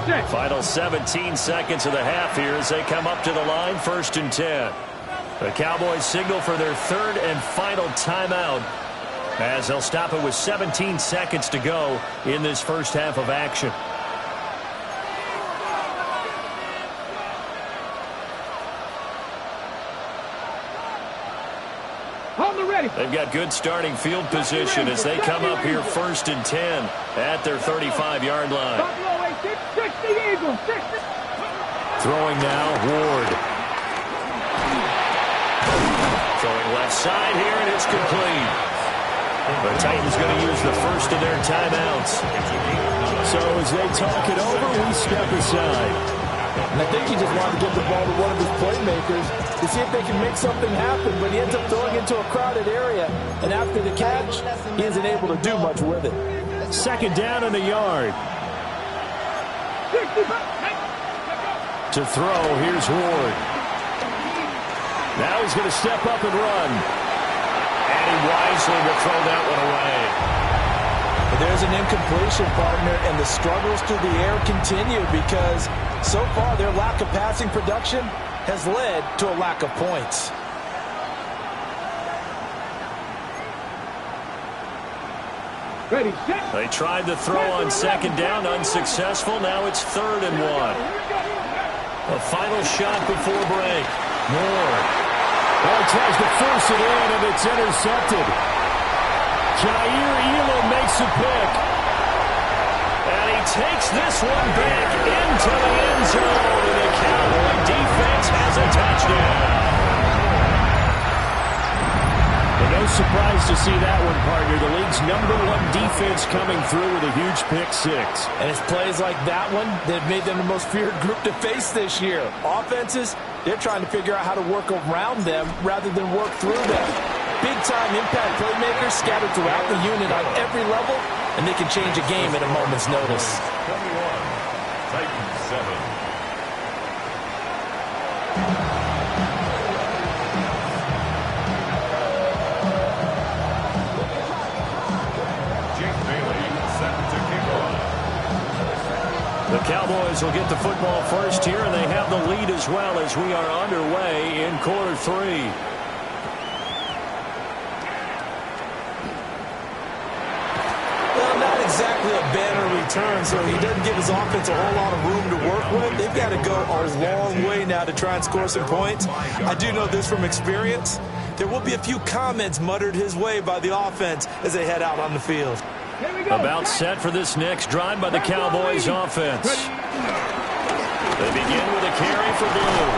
Final 17 seconds of the half here as they come up to the line, 1st and 10. The Cowboys signal for their 3rd and final timeout as they'll stop it with 17 seconds to go in this first half of action. They've got good starting field position as they come up here 1st and 10 at their 35-yard line. Throwing now, Ward. Throwing left side here, and it's complete. The Titans going to use the first of their timeouts. So as they talk it over, we step aside. And I think he just wanted to get the ball to one of his playmakers to see if they can make something happen, but he ends up throwing into a crowded area. And after the catch, he isn't able to do much with it. 2nd down in the yard. To throw, here's Ward. Now he's going to step up and run. And he wisely will throw that one away. But there's an incompletion, partner, and the struggles through the air continue because so far their lack of passing production has led to a lack of points. They tried to throw on 2nd down, unsuccessful. Now it's 3rd and 1. A final shot before break. Moore. Oh, he tries to force it in, and it's intercepted. Jair Elam makes a pick. And he takes this one back into the end zone. And the Cowboy defense has a touchdown. And no surprise to see that one, partner. The league's #1 defense coming through with a huge pick six. And it's plays like that one that have made them the most feared group to face this year. Offenses, they're trying to figure out how to work around them rather than work through them. Big-time impact playmakers scattered throughout the unit on every level, and they can change a game at a moment's notice. 21, Titans 7. The Cowboys will get the football first here, and they have the lead as well as we are underway in quarter 3. Well, not exactly a banner return, so he doesn't give his offense a whole lot of room to work with. They've got to go a long way now to try and score some points. I do know this from experience. There will be a few comments muttered his way by the offense as they head out on the field. About set for this next drive by the Cowboys offense. They begin with a carry for Blue.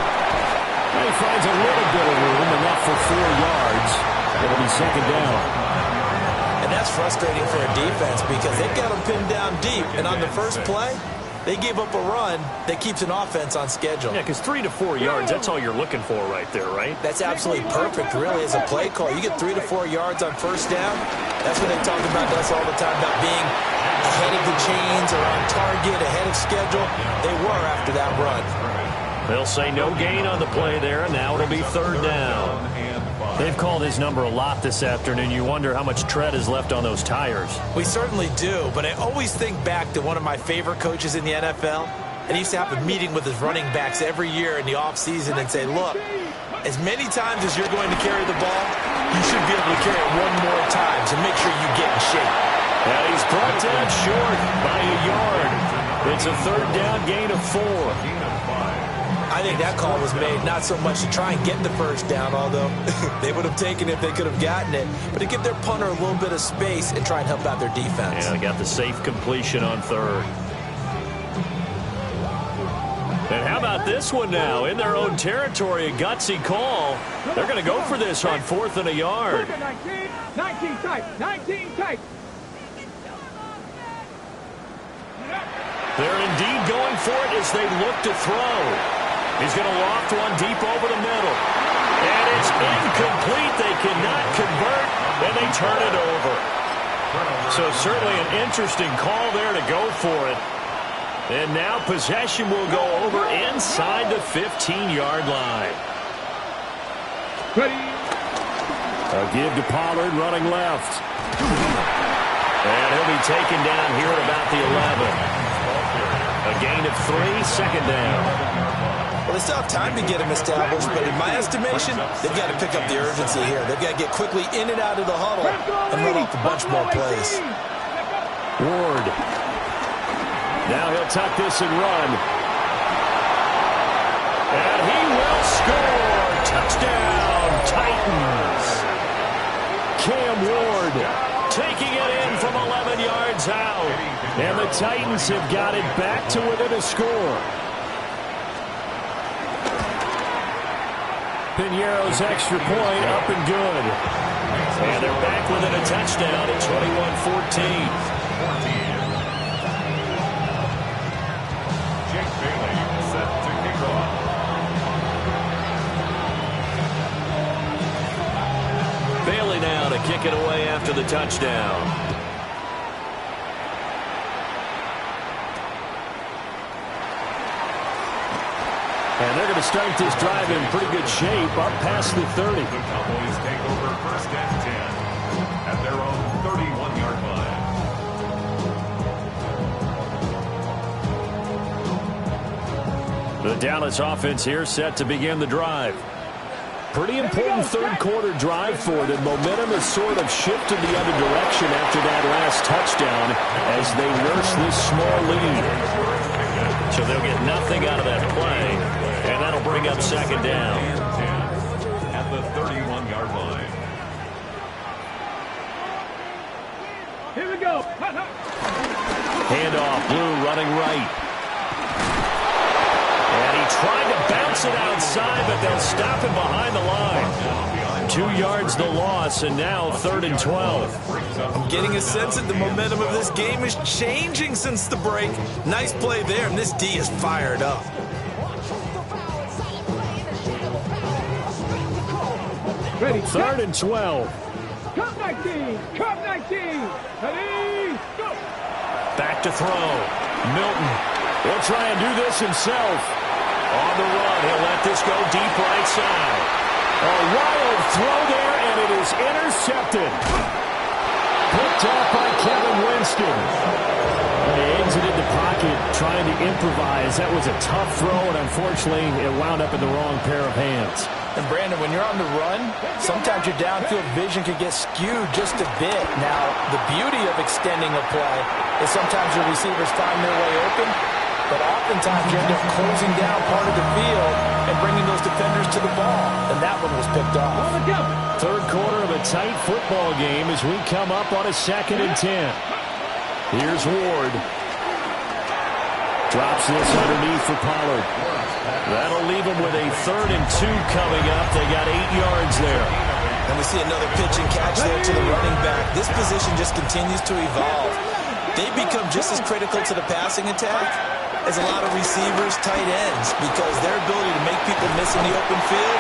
And he finds a little bit of room, enough for 4 yards. It'll be 2nd down. And that's frustrating for a defense because they've got them pinned down deep. And on the first play, they gave up a run that keeps an offense on schedule. Yeah, because 3 to 4 yards, that's all you're looking for right there, right? That's absolutely perfect, really, as a play call. You get 3 to 4 yards on first down. That's what they talk about us all the time, about being ahead of the chains or on target, ahead of schedule. They were after that run. They'll say no gain on the play there, and now it'll be 3rd down. They've called his number a lot this afternoon. You wonder how much tread is left on those tires. We certainly do, but I always think back to one of my favorite coaches in the NFL. And he used to have a meeting with his running backs every year in the offseason and say, look, as many times as you're going to carry the ball, you should be able to carry it one more time, so make sure you get in shape. And he's brought down short by a yard. It's a 3rd down gain of 4. I think that call was made not so much to try and get the first down, although they would have taken it if they could have gotten it, but to give their punter a little bit of space and try and help out their defense. Yeah, they got the safe completion on 3rd. And how about this one now? In their own territory, a gutsy call. They're going to go for this on 4th and a yard. 19 tight. They're indeed going for it as they look to throw. He's going to loft one deep over the middle. And it's incomplete. They cannot convert, and they turn it over. So certainly an interesting call there to go for it. And now possession will go over inside the 15-yard line. A give to Pollard running left. And he'll be taken down here at about the 11. A gain of 3, second down. Well, they still have time to get him established, but in my estimation, they've got to pick up the urgency here. They've got to get quickly in and out of the huddle and run off a bunch more plays. Ward. Now he'll tuck this and run. And he will score. Touchdown, Titans. Cam Ward taking it in from 11 yards out. And the Titans have got it back to within a score. Piñeiro's extra point up and good. And they're back within a touchdown at 21-14. Bailey now to kick it away after the touchdown. And they're going to start this drive in pretty good shape up past the 30. The Cowboys take over first and 10 at their own 31-yard line. The Dallas offense here set to begin the drive. Pretty important third quarter drive for them. Momentum has sort of shifted the other direction after that last touchdown as they nurse this small lead. So they'll get nothing out of that play, and that'll bring up second down. At the 31-yard line. Here we go. Handoff, Blue running right. And he tried to bounce it outside, but they'll stop him behind the line. 2 yards the loss, and now 3rd and 12. I'm getting a sense that the momentum of this game is changing since the break. Nice play there, and this D is fired up. Ready. 3rd and 12. Cup 19. Cup 19. Ready. Go. Back to throw. Milton will try and do this himself. On the run, he'll let this go deep right side. A wild throw there, and it is intercepted. Picked off by Kevin Winston. When he exited the pocket trying to improvise, that was a tough throw, and unfortunately, it wound up in the wrong pair of hands. And Brandon, when you're on the run, sometimes your downfield vision can get skewed just a bit. Now, the beauty of extending a play is sometimes your receivers find their way open, but oftentimes you end up closing down part of the field and bringing those defenders to the ball. And that one was picked off. Third quarter of a tight football game as we come up on a 2nd and 10. Here's Ward. Drops this underneath for Pollard. That'll leave him with a 3rd and 2 coming up. They got 8 yards there. And we see another pitch and catch there to the running back. This position just continues to evolve. They become just as critical to the passing attack as a lot of receivers, tight ends, because their ability to make people miss in the open field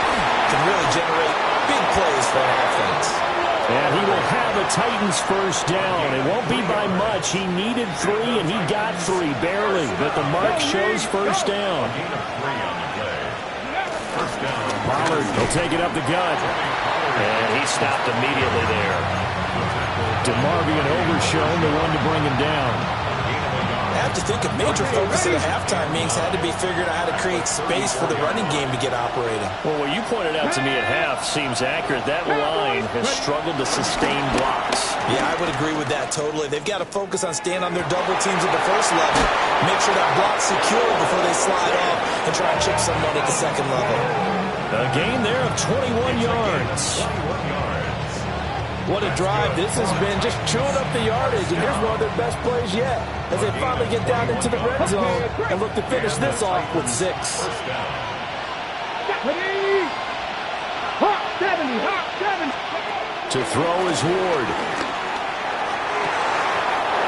can really generate big plays for an offense. And he will have a Titans first down. It won't be by much. He needed 3, and he got 3, barely. But the mark shows first down. Pollard will take it up the gut. And he stopped immediately there. DeMarvion Overshown, the one to bring him down. I have to think a major focus at the halftime meetings had to be figured out how to create space for the running game to get operating. Well, what you pointed out to me at half seems accurate. That line has struggled to sustain blocks. Yeah, I would agree with that totally. They've got to focus on staying on their double teams at the first level. Make sure that block's secure before they slide off and try and chip someone at the second level. A gain there of 21 yards. What a drive. This has been just chewing up the yardage, and here's one of their best plays yet as they finally get down into the red zone and look to finish this off with 6. Hot 70, hot 70. To throw is Ward.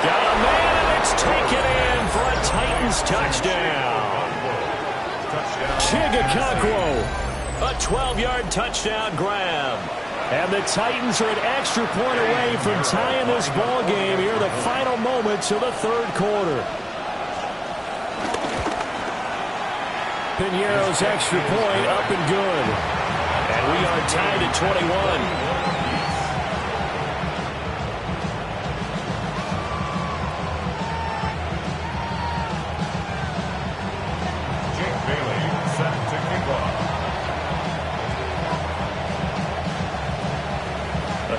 Got a man, and it's taken in for a Titans touchdown. Chigakakwo, a 12-yard touchdown grab. And the Titans are an extra point away from tying this ball game here in the final moments of the third quarter. Piñeiro's extra point up and good. And we are tied at 21.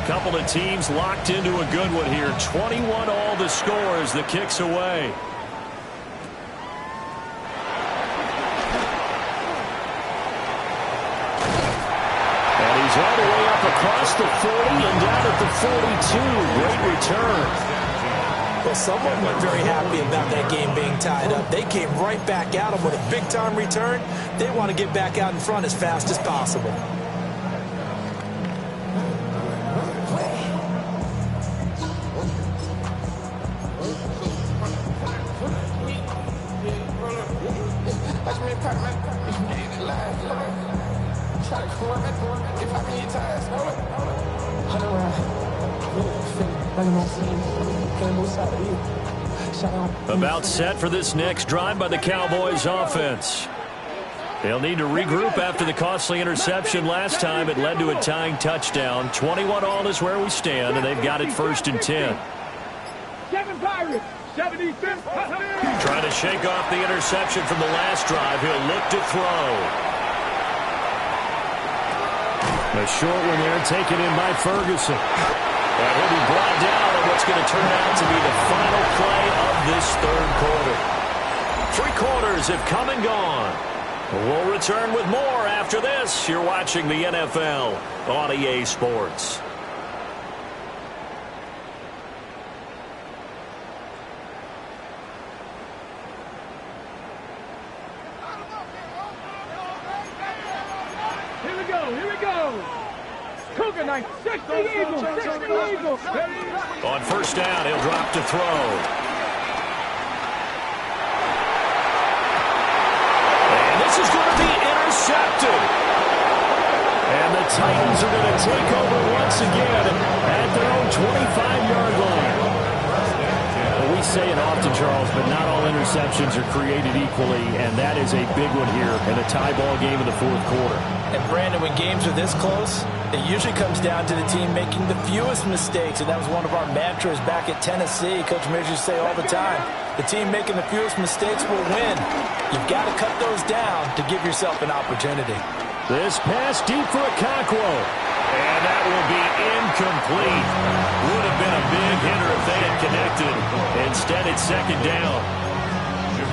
Couple of teams locked into a good one here. 21 all the score as the kick's away. And he's all the way up across the 40 and down at the 42. Great return. Well, someone wasn't very happy about that game being tied up. They came right back at him with a big-time return. They want to get back out in front as fast as possible. About set for this next drive by the Cowboys offense. They'll need to regroup after the costly interception last time. It led to a tying touchdown. 21 all is where we stand, and they've got it 1st and 10. 7 Pirates, 75th. Trying to shake off the interception from the last drive. He'll look to throw. A short one there, taken in by Ferguson. And he'll be brought down on what's going to turn out to be the final play of this 3rd quarter. 3 quarters have come and gone. We'll return with more after this. You're watching the NFL on EA Sports. Here we go. Cougar Knight, 60 Eagles. On 1st down, he'll drop to throw. And this is going to be intercepted. And the Titans are going to take over once again at their own 25-yard line. Well, we say it often, Charles, but not all interceptions are created equally, and that is a big one here in a tie ball game in the 4th quarter. And, Brandon, when games are this close, it usually comes down to the team making the fewest mistakes, and that was one of our mantras back at Tennessee. Coach Mears used to say all the time, the team making the fewest mistakes will win. You've got to cut those down to give yourself an opportunity. This pass deep for a Conquo. And that will be incomplete. Would have been a big hitter if they had connected. Instead, it's 2nd down.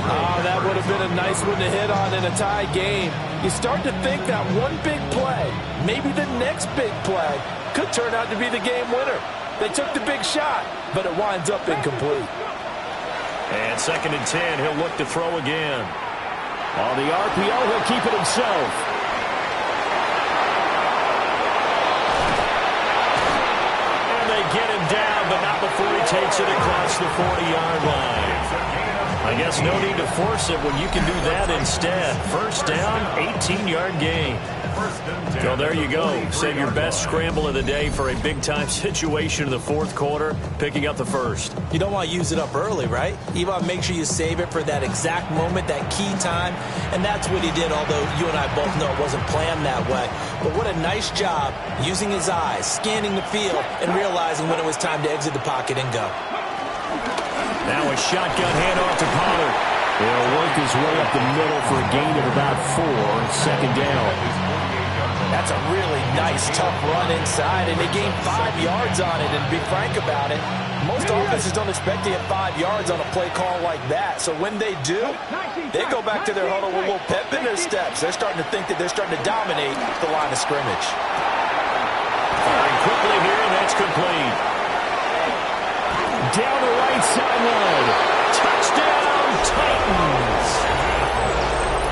Oh, that would have been a nice one to hit on in a tie game. You start to think that one big play, maybe the next big play, could turn out to be the game winner. They took the big shot, but it winds up incomplete. And 2nd and 10, he'll look to throw again. On the RPO, he'll keep it himself. And they get him down, but not before he takes it across the 40-yard line. I guess no need to force it when you can do that instead. 1st down, 18-yard gain. So there you go. Save your best scramble of the day for a big-time situation in the 4th quarter, picking up the 1st. You don't want to use it up early, right? You want to make sure you save it for that exact moment, that key time, and that's what he did, although you and I both know it wasn't planned that way. But what a nice job using his eyes, scanning the field, and realizing when it was time to exit the pocket and go. Now a shotgun handoff to Pollard. He'll work his way up the middle for a gain of about 4, 2nd down. That's a really nice, tough run inside, and they gained 5 yards on it. And to be frank about it, most offenses don't expect to get 5 yards on a play call like that. So when they do, they go back to their huddle with a little pep in their steps. They're starting to think that they're starting to dominate the line of scrimmage. Firing quickly here, and that's complete. Down the right sideline. Touchdown, Titans.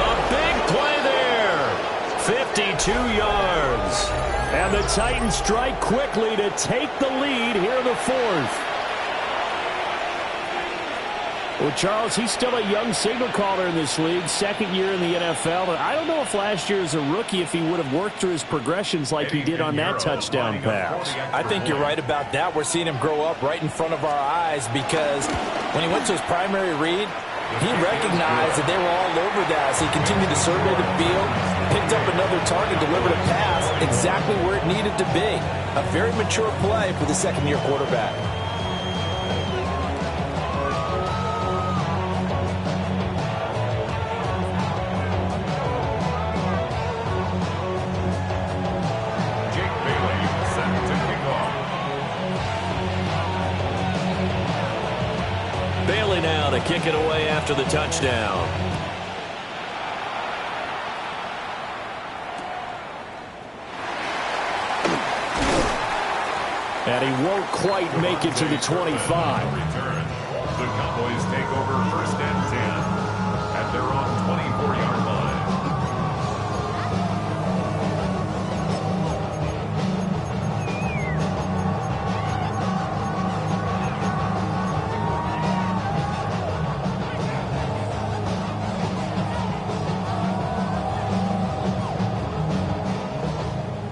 A big play there. 52 yards. And the Titans strike quickly to take the lead here in the 4th. Well, Charles, he's still a young signal caller in this league, 2nd year in the NFL. And I don't know if last year as a rookie if he would have worked through his progressions like he did on that touchdown pass. I think you're right about that. We're seeing him grow up right in front of our eyes because when he went to his primary read, he recognized that they were all over that. So he continued to survey the field, picked up another target, delivered a pass exactly where it needed to be. A very mature play for the 2nd-year quarterback. Staley now to kick it away after the touchdown. And he won't quite make it to the 25. Return. The Cowboys take over 1st and 10 at their own 24-yard line.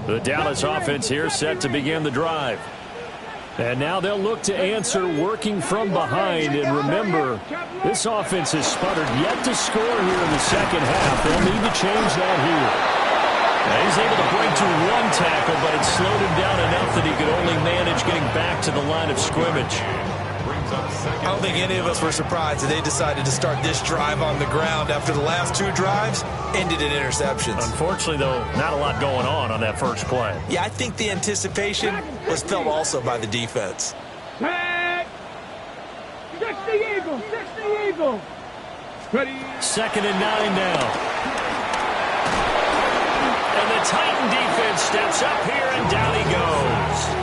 The Dallas offense here set to begin the drive. And now they'll look to answer working from behind. And remember, this offense has sputtered yet to score here in the second half. They'll need to change that here. Now he's able to break to one tackle, but it slowed him down enough that he could only manage getting back to the line of scrimmage. I don't think any of us were surprised that they decided to start this drive on the ground after the last 2 drives ended in interceptions. Unfortunately, though, not a lot going on that first play. Yeah, I think the anticipation was felt also by the defense. Tag. 60 Eagles. 60 Eagles. Ready. 2nd and 9 now. And the Titan defense steps up here, and down he goes.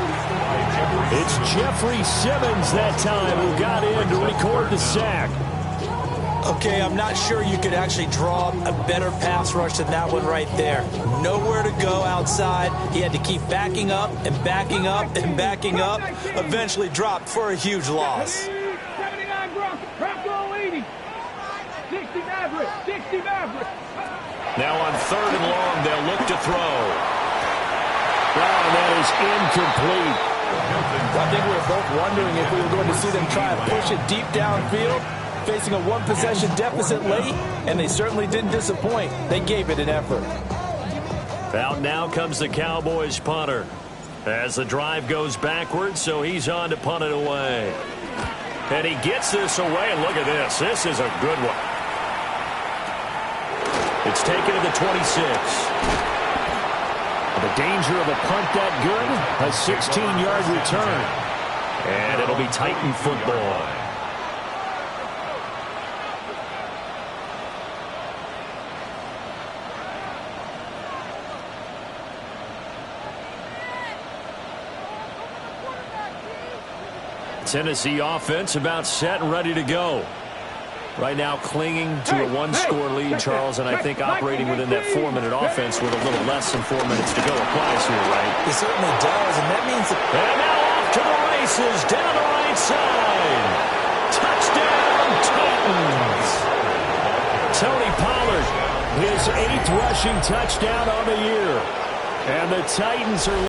It's Jeffrey Simmons that time who got in to record the sack. Okay, I'm not sure you could actually draw a better pass rush than that one right there. Nowhere to go outside. He had to keep backing up and backing up and backing up. Eventually dropped for a huge loss. 79 Bronco 80. 60 Maverick. 60 Maverick. Now on 3rd and long, they'll look to throw. Wow, that is incomplete. I think we were both wondering if we were going to see them try and push it deep downfield, facing a 1-possession deficit late, and they certainly didn't disappoint. They gave it an effort. Out now comes the Cowboys punter as the drive goes backwards, so he's on to punt it away. And he gets this away, and look at this. This is a good one. It's taken to the 26. The danger of a punt that good, a 16-yard return. And it'll be Titan football. Tennessee offense about set and ready to go. Right now clinging to a 1-score lead, Charles, and I think operating within that 4-minute offense with a little less than 4 minutes to go applies here, right? It certainly does, and that means that... And now off to the races, down the right side. Touchdown, Titans. Tony Pollard, his 8th rushing touchdown on the year. And the Titans are